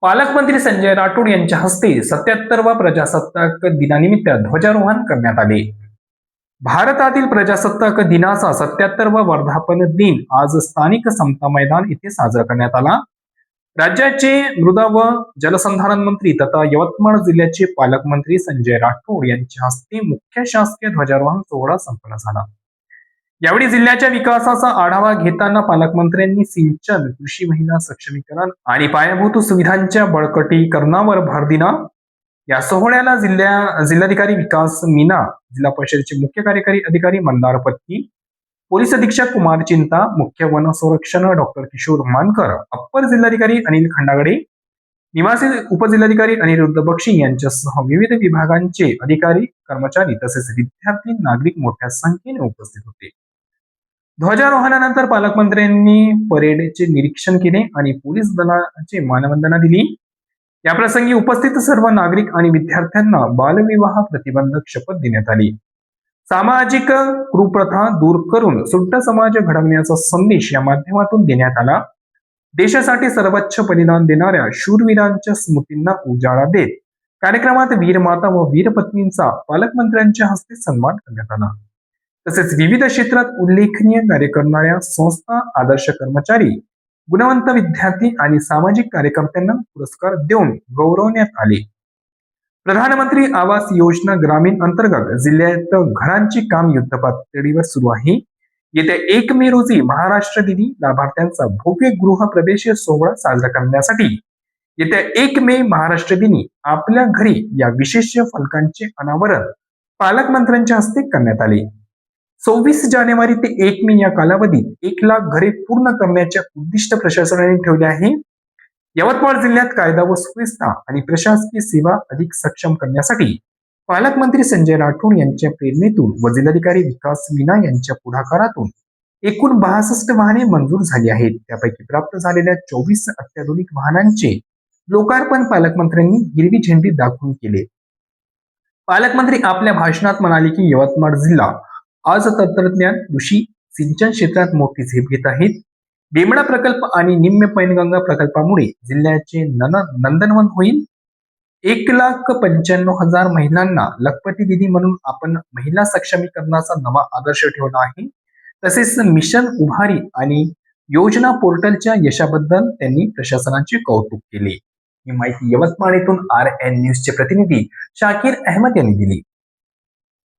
पालकमंत्री संजय राठोड यांच्या हस्ते 77वा प्रजासत्ताक दिनानिमित्त ध्वजारोहण करण्यात आले. भारतातील प्रजासत्ताक दिनाचा 77वा वर्धापन दिन आज स्थानिक समता मैदान येथे साजरा करण्यात आला. राज्याचे मृदा व जलसंधारण मंत्री तथा यवतमाळ जिल्ह्याचे पालकमंत्री संजय राठोड यांच्या हस्ते मुख्य शासकीय ध्वजारोहण सोहळा संपन्न झाला. यावेळी जिल्ह्याच्या विकासाचा आढावा घेताना पालकमंत्र्यांनी सिंचन, कृषी, महिला सक्षमीकरण आणि पायाभूत सुविधांच्या बळकटीकरणावर भर दिला. या सोहळ्याला जिल्हाधिकारी विकास मीना, जिल्हा परिषदेचे मुख्य कार्यकारी अधिकारी मंदार पत्की, पोलीस अधीक्षक कुमार चिंता, मुख्य वन संरक्षण डॉक्टर किशोर मानकर, अप्पर जिल्हाधिकारी अनिल खंडागडे, निवासी उपजिल्हाधिकारी अनिरुद्ध बक्षी यांच्यासह विविध विभागांचे अधिकारी, कर्मचारी तसेच विद्यार्थी, नागरिक मोठ्या संख्येने उपस्थित होते. ध्वजारोहणानंतर पालकमंत्र्यांनी परेडचे निरीक्षण केले आणि पोलीस दलाचे मानवंदना दिली. याप्रसंगी उपस्थित सर्व नागरिक आणि विद्यार्थ्यांना बालविवाह प्रतिबंधक शपथ देण्यात आली. सामाजिक कुप्रथा दूर करून सुट्ट समाज घडवण्याचा संदेश या माध्यमातून देण्यात आला. देशासाठी सर्वोच्च बलिदान देणाऱ्या शूरवीरांच्या स्मृतींना उजाळा देत कार्यक्रमात वीरमाता व वीरपत्नींचा पालकमंत्र्यांच्या हस्ते सन्मान करण्यात आला. तसेच विविध क्षेत्रात उल्लेखनीय कार्य करणाऱ्या संस्था, आदर्श कर्मचारी, गुणवंत विद्यार्थी आणि सामाजिक कार्यकर्त्यांना पुरस्कार देऊन गौरवण्यात आले. प्रधानमंत्री आवास योजना ग्रामीण अंतर्गत जिल्ह्यात घरांचे काम युद्धपातळीवर सुरू आहे. येत्या 1 मे रोजी महाराष्ट्र दिनी लाभार्थ्यांचा भव्य गृहप्रवेश सोहळा साजरा करण्यासाठी येत्या 1 मे महाराष्ट्र दिनी आपल्या घरी या विशेष फलकांचे अनावरण पालकमंत्र्यांच्या हस्ते करण्यात आले. 26 जानेवारी ते 1 मे या कालावधीत 1 लाख घरे पूर्ण करण्याचे उद्दिष्ट प्रशासनाने ठेवले आहे. यवतमाळ जिल्ह्यात कायदा व सुव्यवस्था आणि प्रशासकीय सेवा अधिक सक्षम करण्यासाठी पालकमंत्री संजय राठोड यांच्या प्रेरणेतून व जिल्हाधिकारी विकास मीना यांच्या पुढाकारातून एकूण 62 वाहने मंजूर झाली आहेत. त्यापैकी प्राप्त झालेल्या 24 अत्याधुनिक वाहनांचे लोकार्पण पालकमंत्र्यांनी हिरवी झेंडी दाखवून केले. पालकमंत्री आपल्या भाषणात म्हणाले की यवतमाळ जिल्हा आज तंत्रज्ञान, कृषी, सिंचन क्षेत्रात मोठी झेप घेत आहेत. बेमडा प्रकल्प आणि निम्न पैनगंगा प्रकल्पामुळे जिल्ह्याचे नंदनवन होईल. 1,95,000 महिलांना लखपती दिदी म्हणून आपण महिला सक्षमीकरणाचा नवा आदर्श ठेवला आहे. तसेच मिशन उभारी आणि योजना पोर्टलच्या यशाबद्दल त्यांनी प्रशासनाचे कौतुक केले. ही माहिती यवतमाळ येथून RN न्यूजचे प्रतिनिधी शाकीर अहमद यांनी दिली.